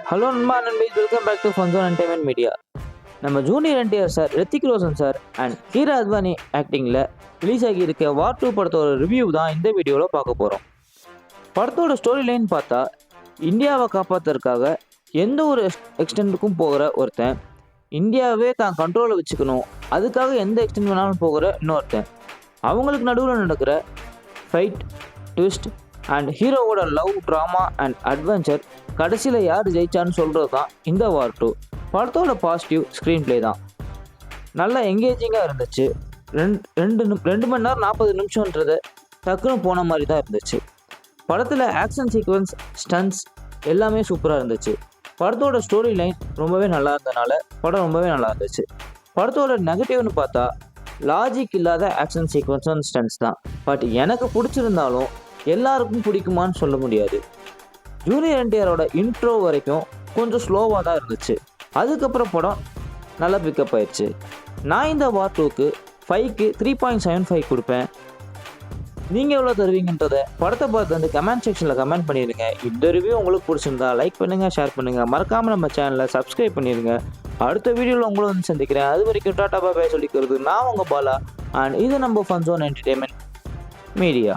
Hello நண்பா நண்பீஸ், welcome back to fun zone entertainment media. நம்ம junior NTR sir, Hrithik Roshan sir and Kiara Advani ஆக்டிங்கில் ரிலீஸ் ஆகி இருக்க வார் 2 படத்தோட ரிவ்யூ தான் இந்த வீடியோவில் பார்க்க போகிறோம். படத்தோட ஸ்டோரி லைன் பார்த்தா, இந்தியாவை காப்பாற்றுறதுக்காக எந்த ஒரு எக்ஸ்டெண்டுக்கும் போகிற ஒருத்தன், இந்தியாவே தான் கண்ட்ரோலில் வச்சுக்கணும், அதுக்காக எந்த எக்ஸ்டெண்ட் வேணாலும் போகிற இன்னொருத்தன், அவங்களுக்கு நடுவில் நடக்கிற ஃபைட், ட்விஸ்ட் அண்ட் ஹீரோவோட லவ், ட்ராமா அண்ட் அட்வென்ச்சர், கடைசியில் யார் ஜெயிச்சான்னு சொல்கிறது தான் இந்த வார் 2. படத்தோட பாசிட்டிவ் ஸ்க்ரீன் பிளே தான். நல்லா எங்கேஜிங்காக இருந்துச்சு. 2 மணி நேரம் 40 நிமிஷம்ன்றது டக்குன்னு போன மாதிரி தான் இருந்துச்சு. படத்தில் ஆக்ஷன் சீக்வன்ஸ், ஸ்டன்ஸ் எல்லாமே சூப்பராக இருந்துச்சு. படத்தோட ஸ்டோரி லைன் ரொம்பவே நல்லா இருந்தனால படம் ரொம்பவே நல்லா இருந்துச்சு. படத்தோட நெகட்டிவ்னு பார்த்தா, லாஜிக் இல்லாத ஆக்ஷன் சீக்வன்ஸ் அண்ட் ஸ்டன்ஸ் தான். பட் எனக்கு பிடிச்சிருந்தாலும் எல்லாருக்கும் பிடிக்குமான்னு சொல்ல முடியாது. ஜூனியர் என்டிஆரோட இன்ட்ரோ வரைக்கும் கொஞ்சம் ஸ்லோவாக தான் இருந்துச்சு. அதுக்கப்புறம் படம் நல்லா பிக்கப் ஆயிடுச்சு. நான் இந்த வார் 2க்கு 5க்கு 3.75 கொடுப்பேன். நீங்கள் எவ்வளோ தருவீங்கன்றதை படத்தை பார்த்து வந்து கமெண்ட் செக்ஷனில் கமெண்ட் பண்ணிடுங்க. இந்த ரிவ்யூ உங்களுக்கு பிடிச்சிருந்தா லைக் பண்ணுங்கள், ஷேர் பண்ணுங்கள், மறக்காமல் நம்ம சேனலை சப்ஸ்கிரைப் பண்ணிடுங்க. அடுத்த வீடியோவில் உங்களை வந்து சந்திக்கிறேன். அது வரைக்கும் டாட்டா பாய் சொல்லிக்கிறது நான் உங்கள் பாலா அண்ட் இது நம்ம ஃபன் ஜோன் என்டர்டைன்மெண்ட் மீடியா.